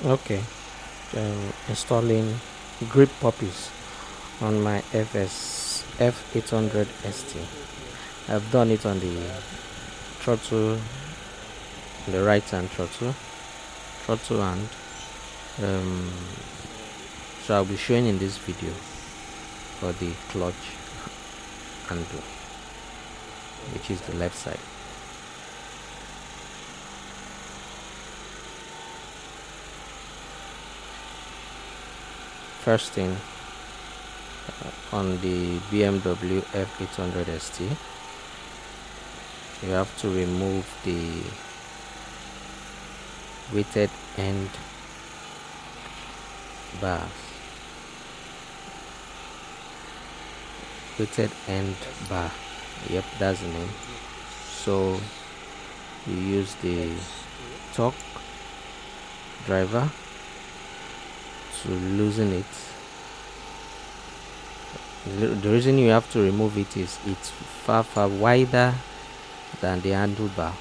Okay, installing grip puppies on my F800ST. I've done it on the throttle, the right hand throttle hand. Um, so I'll be showing in this video for the clutch handle, which is the left side. First thing, on the BMW F800ST, you have to remove the weighted end bars. Weighted end bar. Yep, that's the name. So you use the torque driver to loosen it. The reason you have to remove it is it's far wider than the handlebar,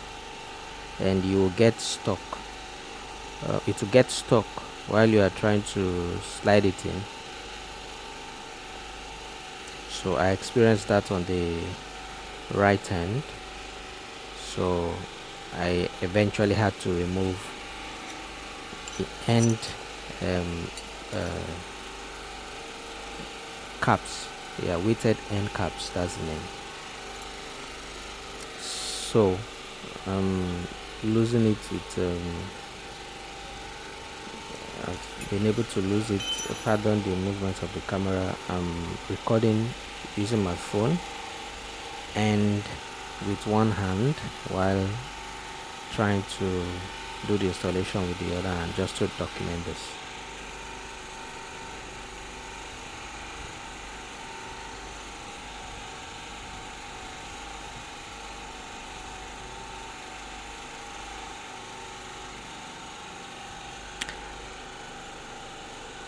and you will get stuck. It will get stuck while you are trying to slide it in. So I experienced that on the right hand, so I eventually had to remove the end caps. Yeah, weighted end caps, that's the name. So losing it with I've been able to lose it. Pardon the movement of the camera. I'm recording using my phone and with one hand while trying to do the installation with the other hand, just to document this.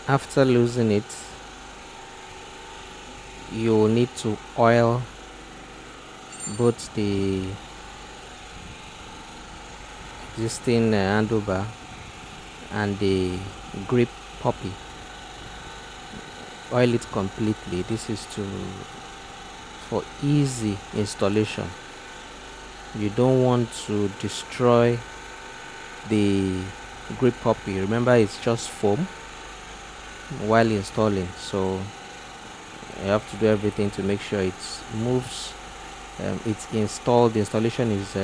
After losing it, you need to oil both the existing handlebar and the grip puppy. Oil it completely. This is for easy installation. You don't want to destroy the grip puppy. Remember, it's just foam while installing, so you have to do everything to make sure it moves. It's installed. The installation is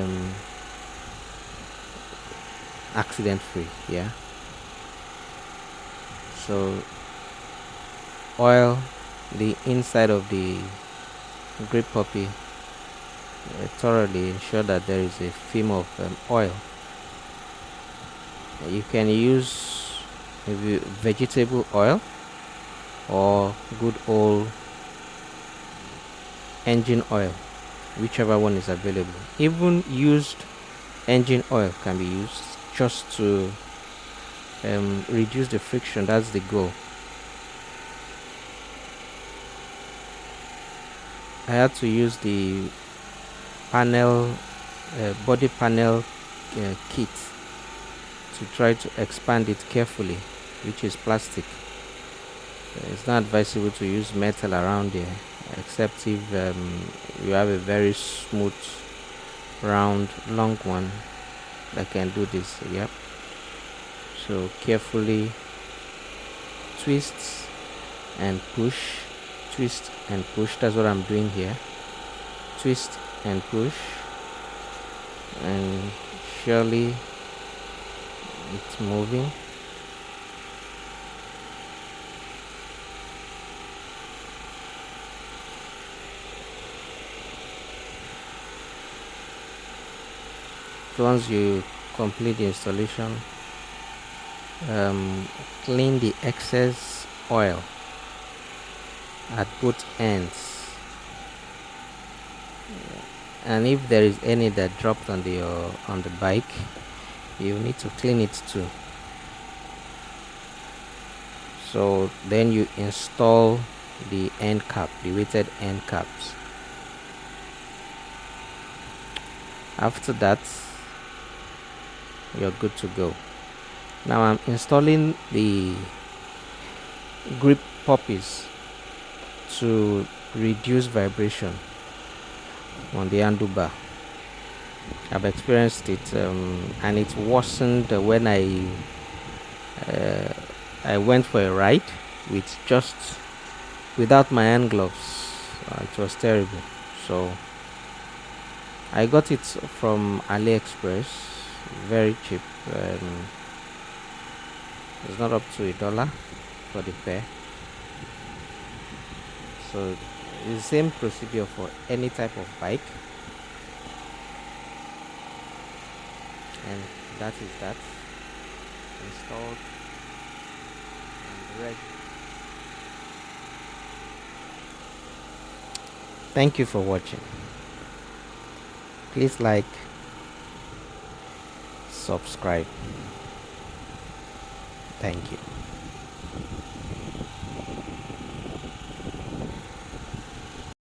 accident free. Yeah. So oil the inside of the grip puppy thoroughly. Ensure that there is a film of oil. You can use maybe vegetable oil or good old engine oil, whichever one is available. Even used engine oil can be used, just to reduce the friction. That's the goal. I had to use the panel body panel kit to try to expand it carefully, which is plastic. It's not advisable to use metal around there, except if you have a very smooth, round, long one that can do this. Yep. So carefully twist and push, twist and push. That's what I'm doing here. Twist and push, and surely it's moving. Once you complete the installation, clean the excess oil at both ends, and if there is any that dropped on the bike, you need to clean it too. So then you install the end cap, the weighted end caps. After that, you're good to go. Now I'm installing the grip Puppies to reduce vibration on the handlebar. I've experienced it, and it worsened when I went for a ride with just without my hand gloves. It was terrible. So I got it from AliExpress, very cheap. It's not up to $1 for the pair. So it's the same procedure for any type of bike, and that is that installed and ready. Thank you for watching. Please like, subscribe. Thank you.